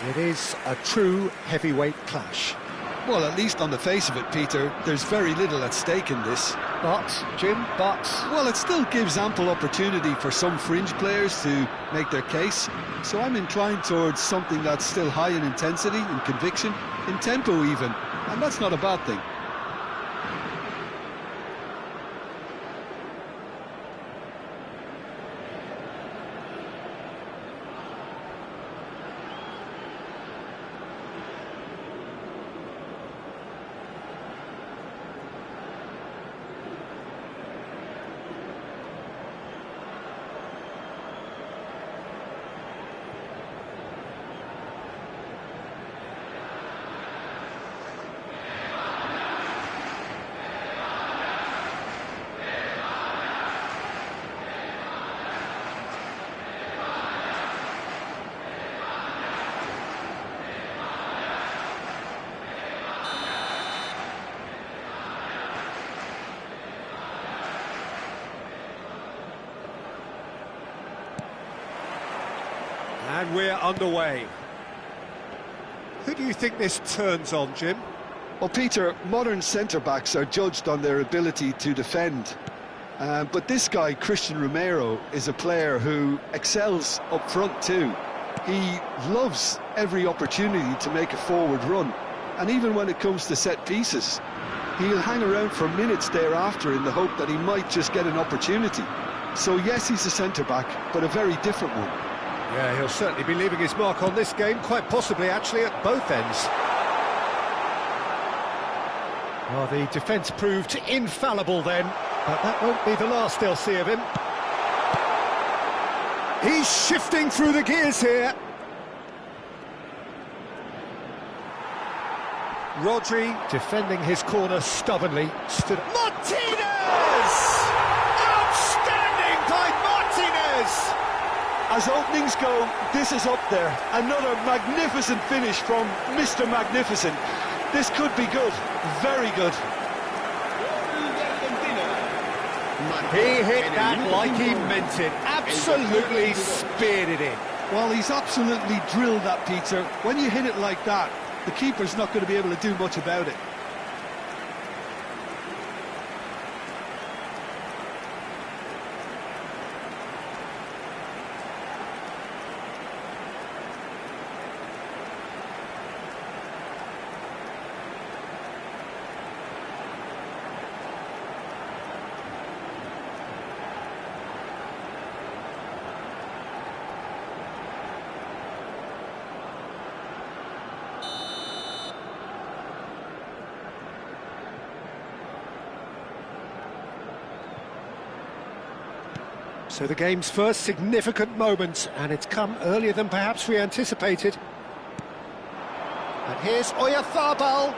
It is a true heavyweight clash. Well, at least on the face of it, Peter, there's very little at stake in this. But, Jim, Well, it still gives ample opportunity for some fringe players to make their case. So I'm inclined towards something that's still high in intensity, in conviction, in tempo even. And that's not a bad thing. and we're underway. Who do you think this turns on, Jim? Well, Peter, modern centre-backs are judged on their ability to defend. But this guy, Christian Romero, is a player who excels up front too. He loves every opportunity to make a forward run. And even when it comes to set pieces, he'll hang around for minutes thereafter in the hope that he might just get an opportunity. So yes, he's a centre-back, but a very different one. Yeah, he'll certainly be leaving his mark on this game, quite possibly actually at both ends. Well, the defence proved infallible then, but that won't be the last they'll see of him. He's shifting through the gears here. Rodri, defending his corner stubbornly, stood... Martinez! Outstanding by Martinez! As openings go, this is up there. Another magnificent finish from Mr. Magnificent. This could be good, very good. He hit that like he meant it, absolutely speared it in. Well, he's absolutely drilled that, Peter. When you hit it like that, the keeper's not going to be able to do much about it. So the game's first significant moment, and it's come earlier than perhaps we anticipated. And here's Oyarzabal.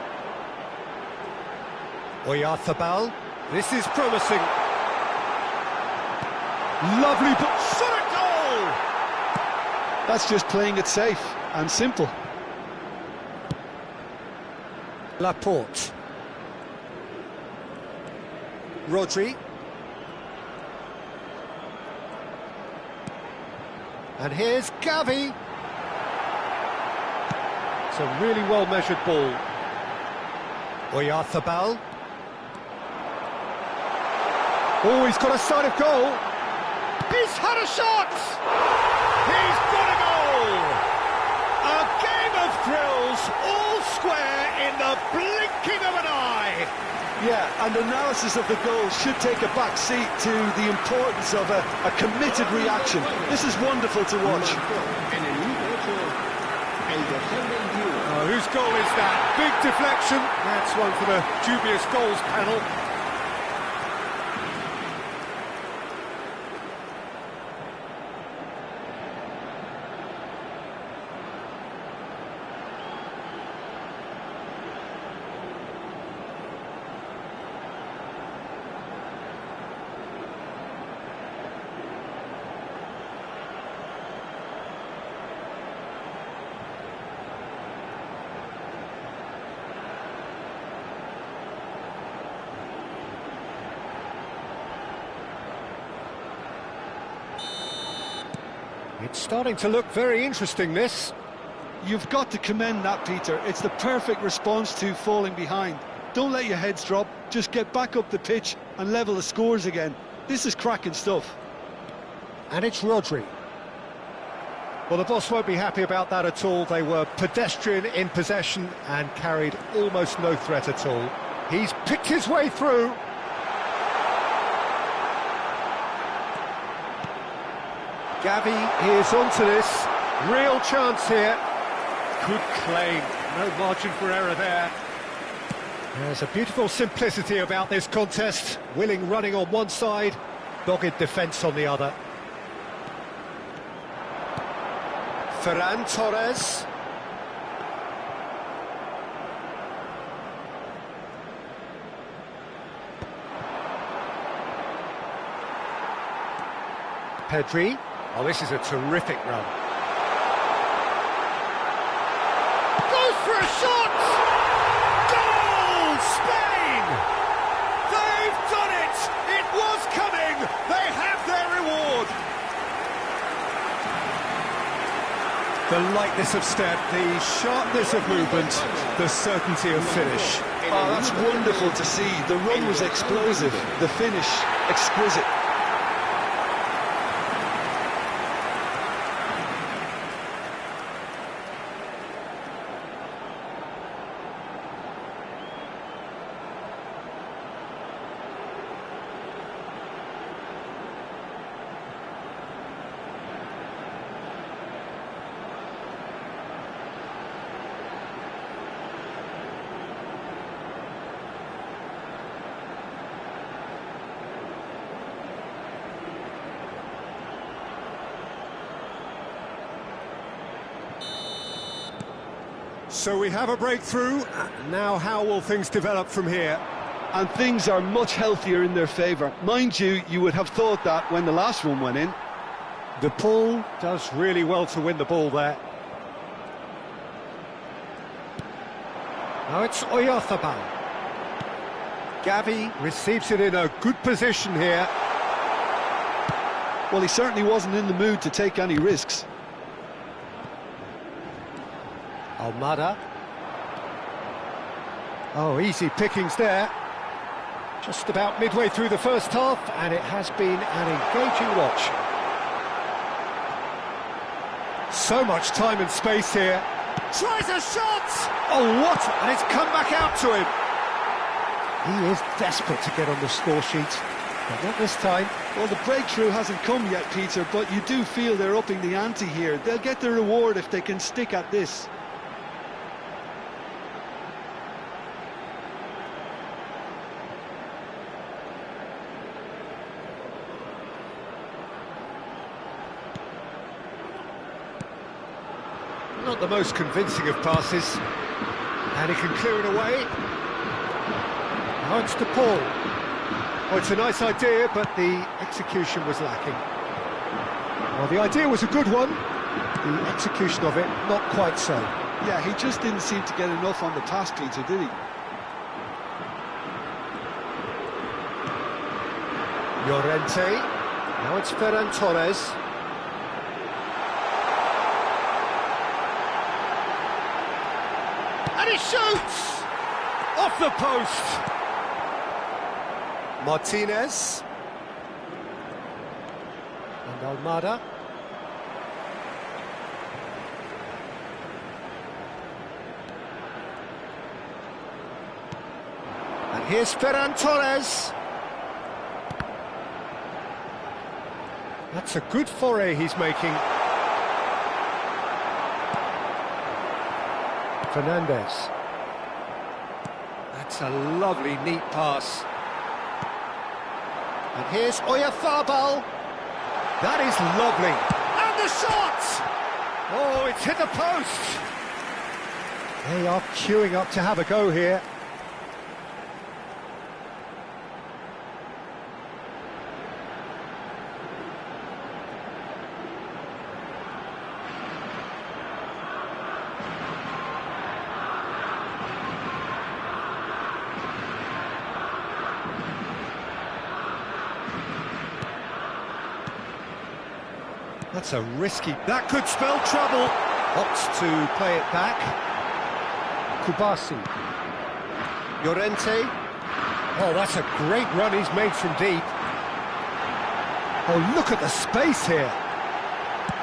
Oyarzabal, this is promising. Lovely shot at goal! That's just playing it safe and simple. Laporte. Rodri. And here's Gavi. It's a really well-measured ball. Oyarzabal. Oh, he's got a sight of goal. He's had a shot! He's got a goal! A game of thrills, all square in the blinking of an eye. Yeah, and analysis of the goal should take a back seat to the importance of a committed reaction. This is wonderful to watch. Oh, whose goal is that? Big deflection. That's one for the dubious goals panel. It's starting to look very interesting, this. You've got to commend that, Peter. It's the perfect response to falling behind. Don't let your heads drop, just get back up the pitch and level the scores again. This is cracking stuff. And it's Rodri. Well, the boss won't be happy about that at all. They were pedestrian in possession and carried almost no threat at all. He's picked his way through. Gavi is onto this. Real chance here. Good claim. No margin for error there. There's a beautiful simplicity about this contest. Willing running on one side, dogged defence on the other. Ferran Torres. Pedri. Oh, this is a terrific run. Goes for a shot! Goal! Spain! They've done it! It was coming! They have their reward! The lightness of step, the sharpness of movement, the certainty of finish. Oh, that's wonderful to see. The run was explosive, the finish exquisite. So we have a breakthrough. Now how will things develop from here? And things are much healthier in their favour. Mind you, you would have thought that when the last one went in. De Paul does really well to win the ball there. Now it's Oyarzabal. Gavi receives it in a good position here. Well, he certainly wasn't in the mood to take any risks. Almada. Oh, easy pickings there. Just about midway through the first half, and it has been an engaging watch. So much time and space here. Tries a shot! Oh, what? And it's come back out to him. He is desperate to get on the score sheet, but not this time. Well, the breakthrough hasn't come yet, Peter, but you do feel they're upping the ante here. They'll get the reward if they can stick at this. Not the most convincing of passes, and he can clear it away. Now it's De Paul. Oh, it's a nice idea, but the execution was lacking. Well, the idea was a good one, the execution of it, not quite so. Yeah, he just didn't seem to get enough on the pass, Peter, did he? Llorente. Now it's Ferran Torres. And he shoots! Off the post! Martinez. And Almada. And here's Ferran Torres. That's a good foray he's making. Fernandez. That's a lovely, neat pass. And here's Oyarzabal. That is lovely. And the shot! Oh, it's hit the post. They are queuing up to have a go here. That's a risky... That could spell trouble. Opts to play it back. Kubasi. Llorente. Oh, that's a great run he's made from deep. Oh, look at the space here.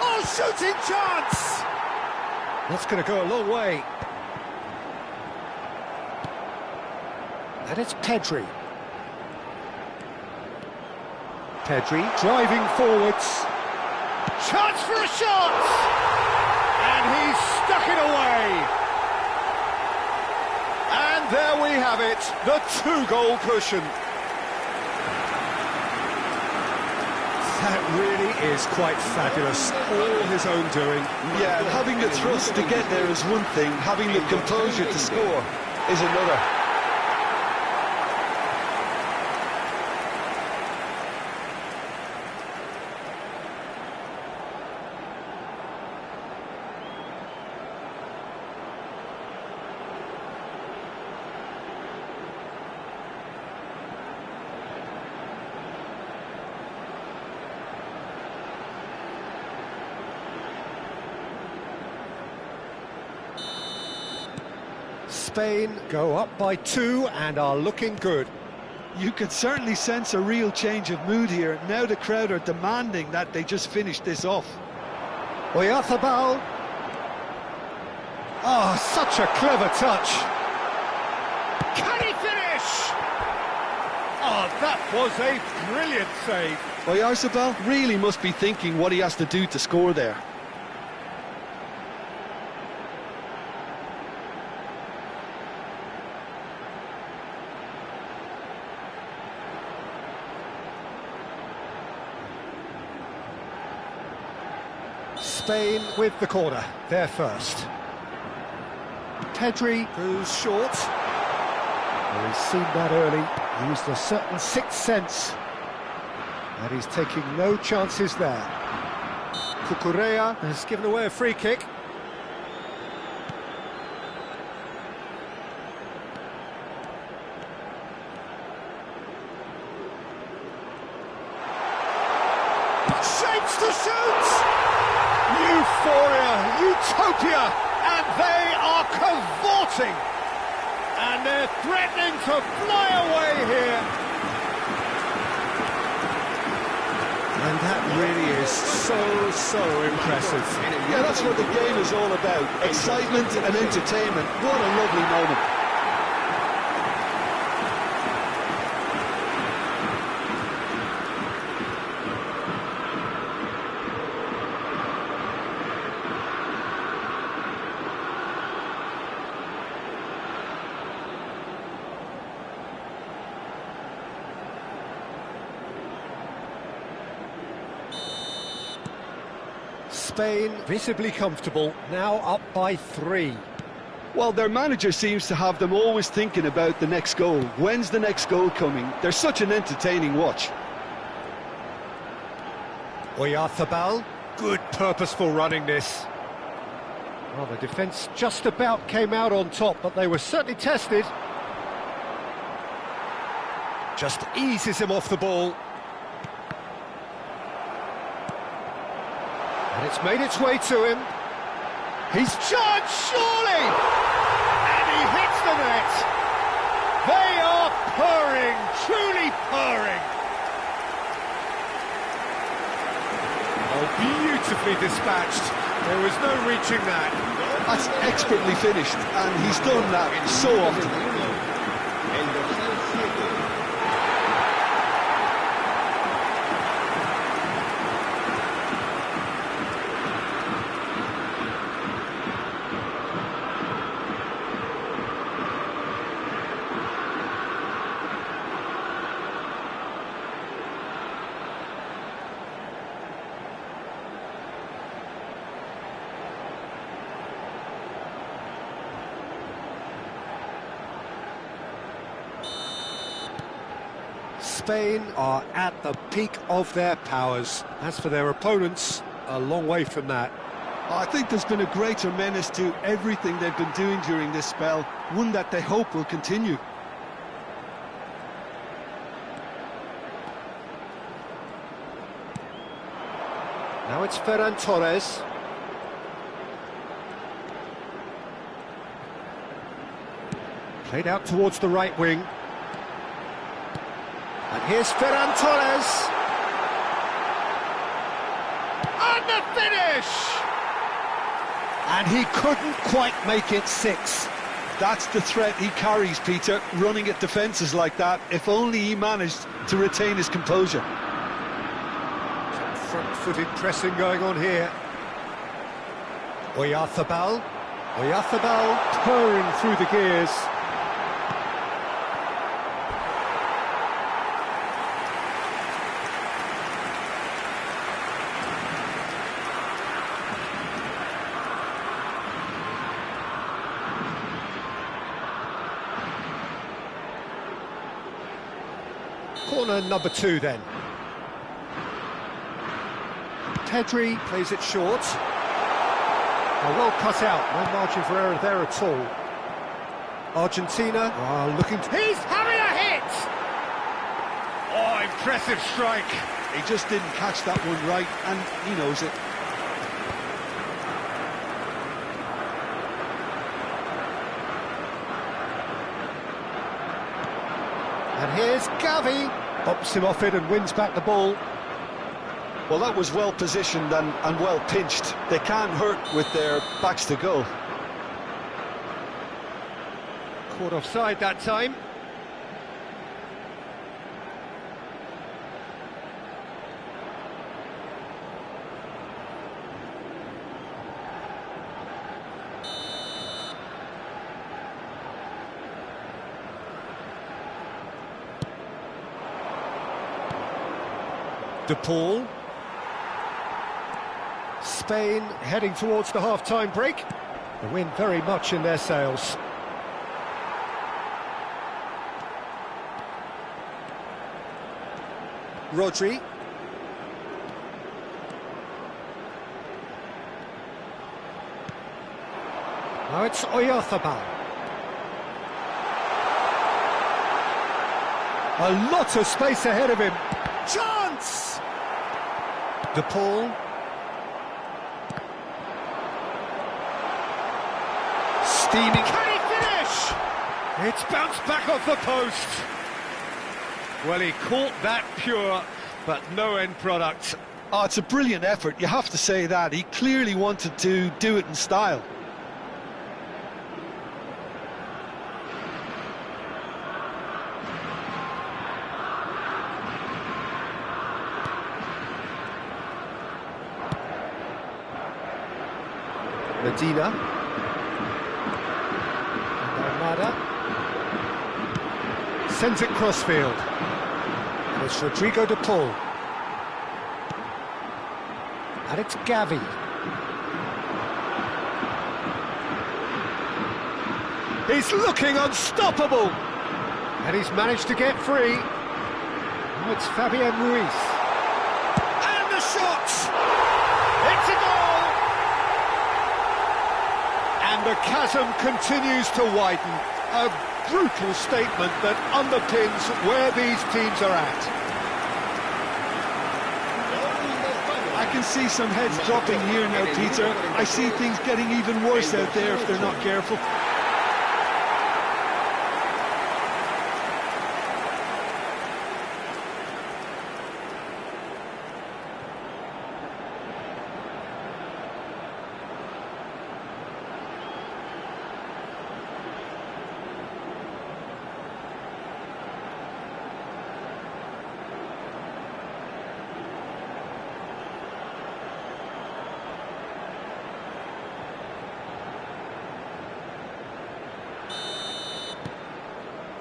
Oh, shooting chance! That's going to go a long way. And it's Pedri. Pedri driving forwards. Chance for a shot! And he's stuck it away. And there we have it, the 2-goal cushion. That really is quite fabulous, all his own doing. Yeah, and having the thrust to get there is one thing, having the composure to score is another. Spain go up by 2 and are looking good. You can certainly sense a real change of mood here. Now the crowd are demanding that they just finish this off. Oyarzabal. Oh, such a clever touch. Can he finish? Oh, that was a brilliant save. Oyarzabal really must be thinking what he has to do to score there. Spain with the corner, they're first. Pedri goes short. Well, he's seen that early, used a certain sixth sense. And he's taking no chances there. Cucurella has given away a free kick. Shapes to shoot! Euphoria, utopia, and they are cavorting. And they're threatening to fly away here. And that really is so impressive. Yeah, that's what the game is all about. Excitement and entertainment. What a lovely moment. Spain visibly comfortable, now up by 3. Well, their manager seems to have them always thinking about the next goal. When's the next goal coming? They're such an entertaining watch. Oyarzabal, good purposeful running this. Well, the defence just about came out on top, but they were certainly tested. Just eases him off the ball. And it's made its way to him. He's charged, surely! And he hits the net. They are purring, truly purring. Oh, beautifully dispatched. There was no reaching that. That's expertly finished, and he's done that so often. Spain are at the peak of their powers. As for their opponents, a long way from that. I think there's been a greater menace to everything they've been doing during this spell, one that they hope will continue. Now it's Ferran Torres. Played out towards the right wing. And here's Ferran Torres. And the finish! And he couldn't quite make it 6. That's the threat he carries, Peter, running at defences like that. If only he managed to retain his composure. Some front-footed pressing going on here. Oyarzabal purring through the gears. Corner number 2 then. Pedri plays it short. Oh, well cut out, no margin for error there at all. Argentina are looking to... He's having a hit! Oh, impressive strike. He just didn't catch that one right, and he knows it. And here's Gavi. Bops him off it and wins back the ball. Well, that was well positioned and well pinched. They can't hurt with their backs to goal. Caught offside that time. De Paul. Spain heading towards the half-time break. The wind very much in their sails. Rodri. Now it's Oyarzabal. A lot of space ahead of him. Chance! De Paul. Steaming. Can he finish? It's bounced back off the post. Well, he caught that pure, but no end product. Oh, it's a brilliant effort, you have to say that. He clearly wanted to do it in style. Medina. Armada. Sends it crossfield. And it's Rodrigo de Paul. And it's Gavi. He's looking unstoppable. And he's managed to get free. Now it's Fabian Ruiz. And the shot! It's a goal! And the chasm continues to widen. A brutal statement that underpins where these teams are at. I can see some heads dropping here now, Peter. I see things getting even worse out there if they're not careful.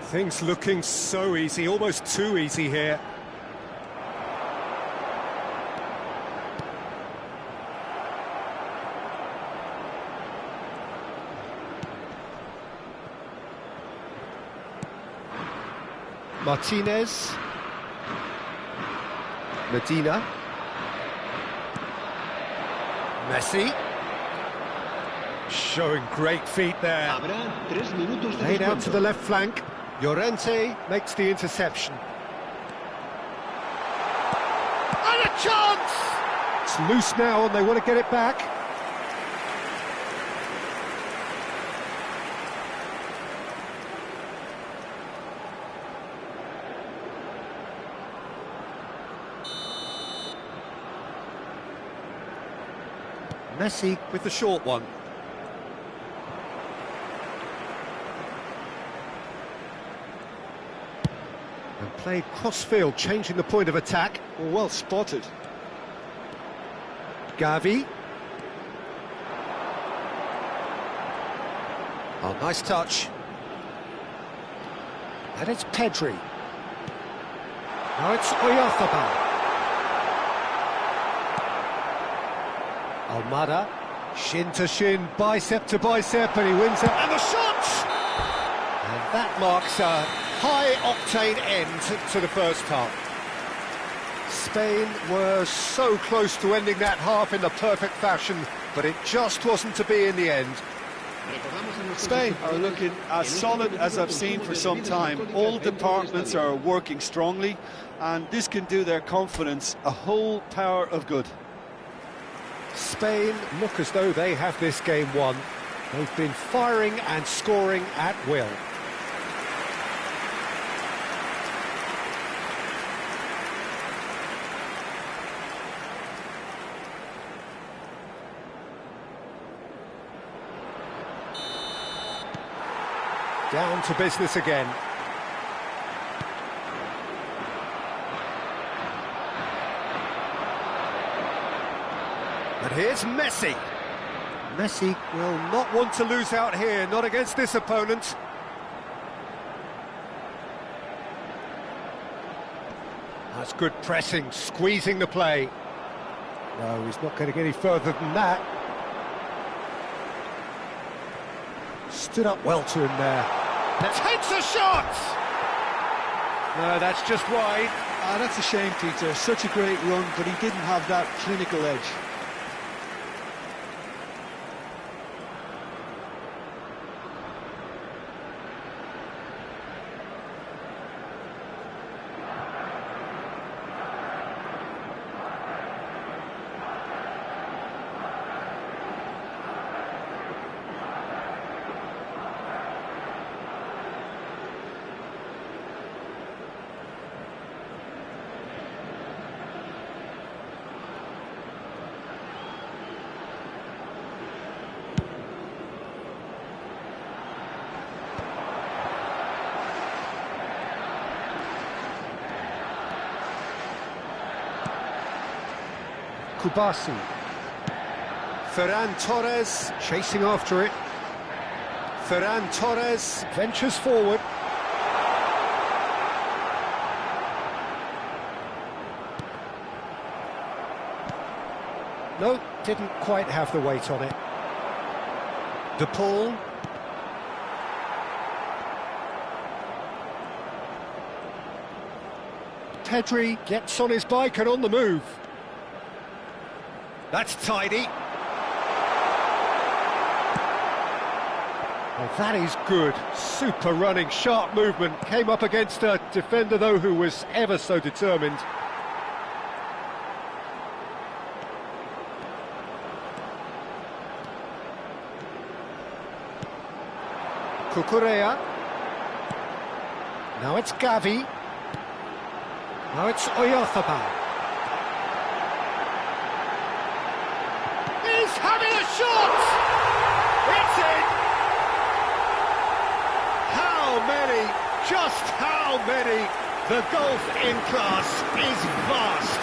Things looking so easy, almost too easy here. Martinez. Medina. Messi. Showing great feet there. Laid out to the left flank. Llorente makes the interception. And a chance! It's loose now and they want to get it back. Messi with the short one. And played cross-field, changing the point of attack. Well spotted. Gavi. Oh, nice touch. And it's Pedri. Now it's Oyarzabal. Almada. Shin to shin, bicep to bicep, and he wins it. And the shot! And that marks a high-octane end to the first half. Spain were so close to ending that half in the perfect fashion, but it just wasn't to be in the end. Spain are looking as solid as I've seen for some time. All departments are working strongly, and this can do their confidence a whole power of good. Spain look as though they have this game won. They've been firing and scoring at will. Down to business again. And here's Messi. Messi will not want to lose out here, not against this opponent. That's good pressing, squeezing the play. No, he's not going to get any further than that. Stood up well to him there. Takes a shot! No, that's just wide. That's a shame, Peter. Such a great run, but he didn't have that clinical edge. Kubasi. Ferran Torres chasing after it. Ferran Torres ventures forward. No, didn't quite have the weight on it. De Paul. Pedri gets on his bike and on the move. That's tidy. Well, that is good. Super running, sharp movement. Came up against a defender, though, who was ever so determined. Cucurella. Now it's Gavi. Now it's Oyarzabal. He's having a shot! It's in! How many, just how many? The golf in class is vast.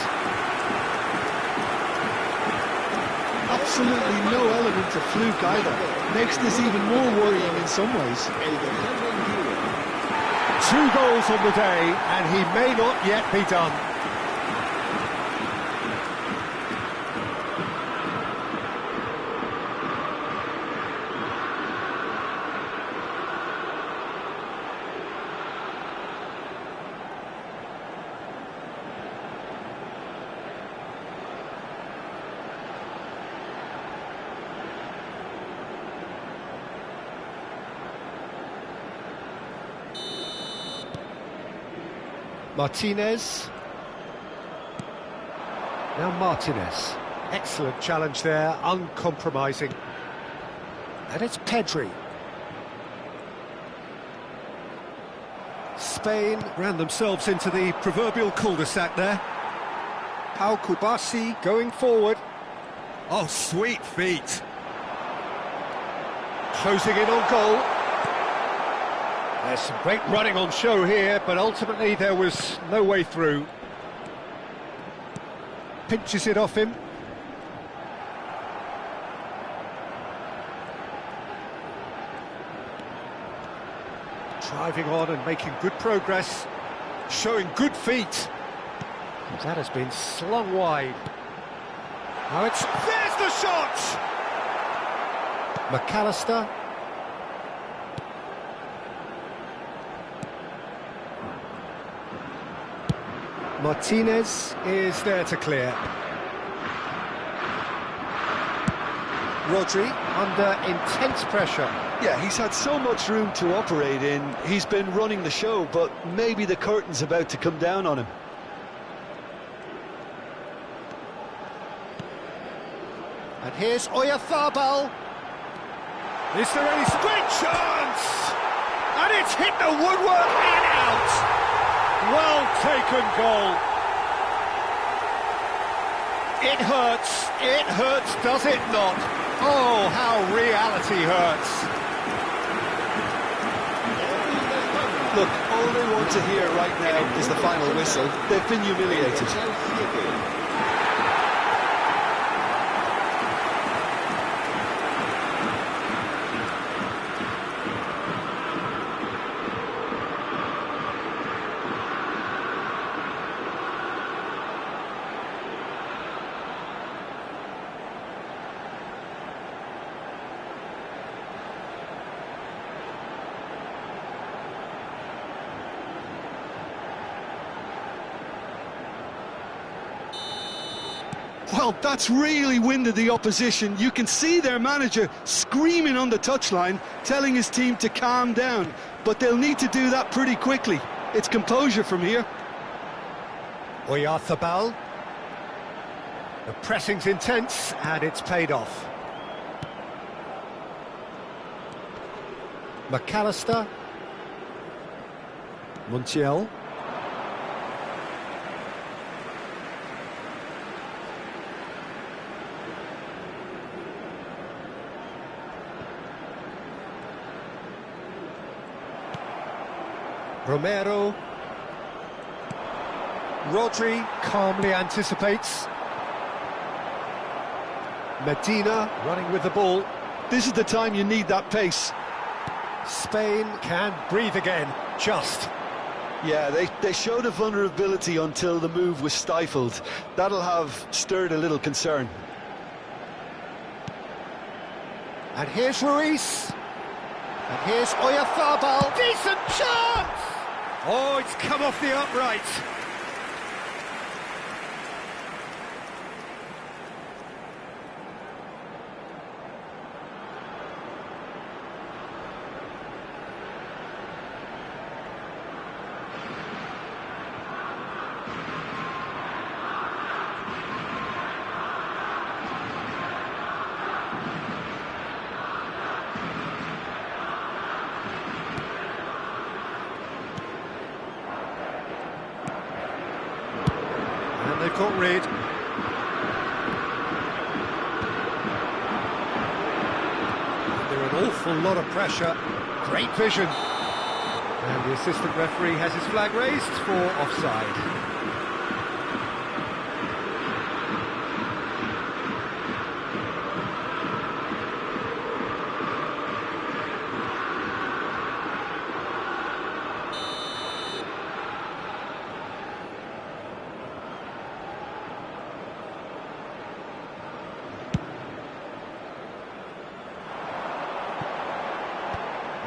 Absolutely no element of fluke either. Makes this even more worrying in some ways. 2 goals on the day, and he may not yet be done. Martinez. Now Martinez. Excellent challenge there, uncompromising. And it's Pedri. Spain ran themselves into the proverbial cul-de-sac there. Pau Kubasi going forward. Oh, sweet feet. Closing in on goal. There's some great running on show here, but ultimately there was no way through. Pinches it off him. Driving on and making good progress, showing good feet. That has been slung wide. Now there's the shot! McAllister. Martinez is there to clear. Rodri under intense pressure. Yeah, he's had so much room to operate in. He's been running the show, but maybe the curtain's about to come down on him. And here's Oyarzabal. Is there any great chance? And it's hit the woodwork and out. Well taken goal. It hurts, does it not? Oh, how reality hurts. Look, all they want to hear right now is the final whistle. They've been humiliated. Well, that's really winded the opposition. You can see their manager screaming on the touchline, telling his team to calm down. But they'll need to do that pretty quickly. It's composure from here. Oyarzabal. The pressing's intense, and it's paid off. McAllister. Montiel. Romero. Rodri calmly anticipates. Medina running with the ball. This is the time you need that pace. Spain can breathe again, just. Yeah, they showed a vulnerability until the move was stifled. That'll have stirred a little concern. And here's Ruiz. And here's Oyarzabal. Decent chance! Oh, it's come off the upright. They've got rid. Under an awful lot of pressure. Great vision. And the assistant referee has his flag raised for offside.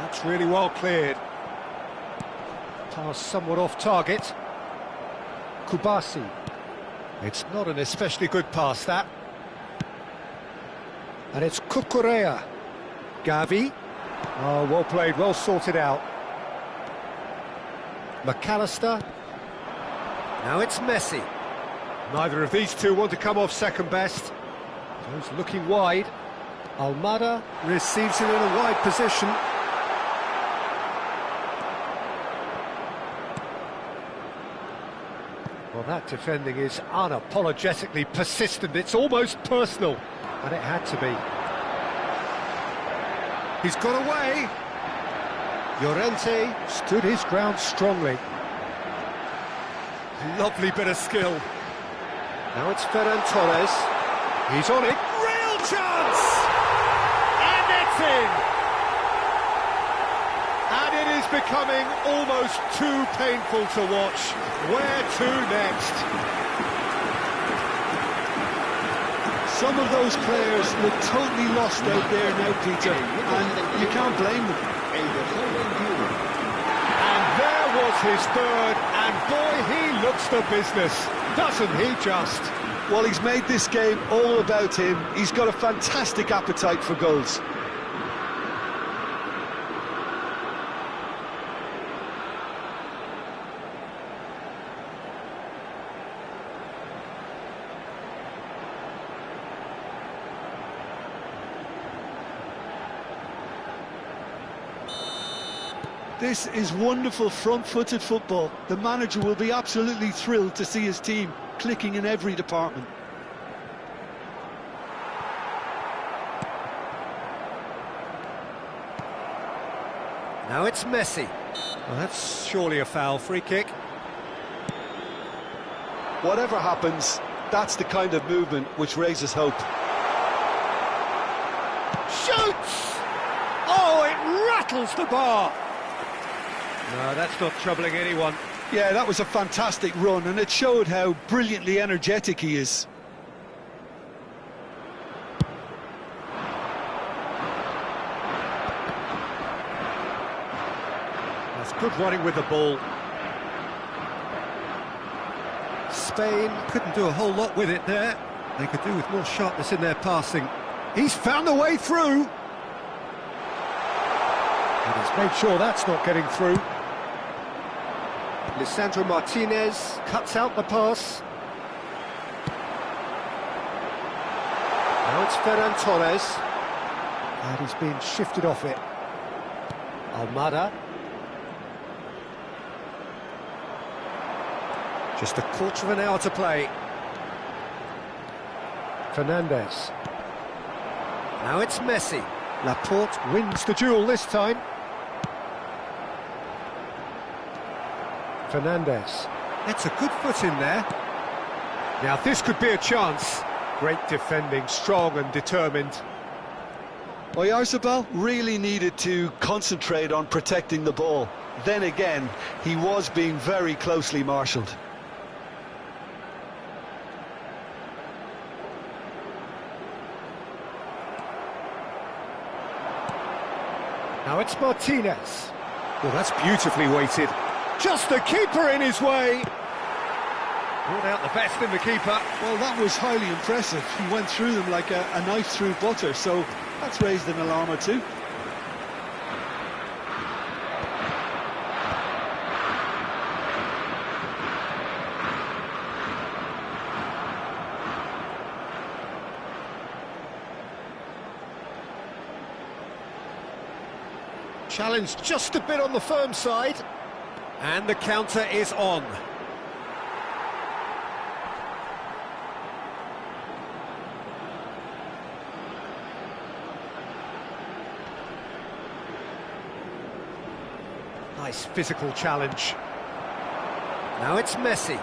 That's really well cleared. Pass somewhat off target. Kubasi. It's not an especially good pass, that. And it's Cucurella. Gavi. Oh, well played, well sorted out. McAllister. Now it's Messi. Neither of these two want to come off second best. Goes looking wide. Almada receives it in a wide position. Well, that defending is unapologetically persistent. It's almost personal. And it had to be. He's got away. Llorente stood his ground strongly. Lovely bit of skill. Now it's Ferran Torres. He's on it. Real chance! And it's in! And it is becoming almost too painful to watch. Where to next? Some of those players look totally lost out there now, Peter, and you can't blame them. And there was his third, and boy, he looks the business, doesn't he just? Well, he's made this game all about him. He's got a fantastic appetite for goals. This is wonderful front-footed football. The manager will be absolutely thrilled to see his team clicking in every department. Now it's Messi. Well, that's surely a foul. Free kick. Whatever happens, that's the kind of movement which raises hope. Shoots! Oh, it rattles the bar. No, that's not troubling anyone. Yeah, that was a fantastic run, and it showed how brilliantly energetic he is. That's good running with the ball. Spain couldn't do a whole lot with it there. They could do with more sharpness in their passing. He's found a way through. And he's made sure that's not getting through. Lisandro Martinez cuts out the pass. Now it's Ferran Torres. And he's been shifted off it. Almada. Just a quarter of an hour to play. Fernandez. Now it's Messi. Laporte wins the duel this time. Fernandez. That's a good foot in there. Now this could be a chance. Great defending, strong and determined. Oyarzabal really needed to concentrate on protecting the ball. Then again, he was being very closely marshalled. Now it's Martinez. Well, that's beautifully weighted. Just the keeper in his way. Brought out the best in the keeper. Well, that was highly impressive. He went through them like a knife through butter, so that's raised an alarm or two. Challenge just a bit on the firm side. And the counter is on. Nice physical challenge. Now it's Messi.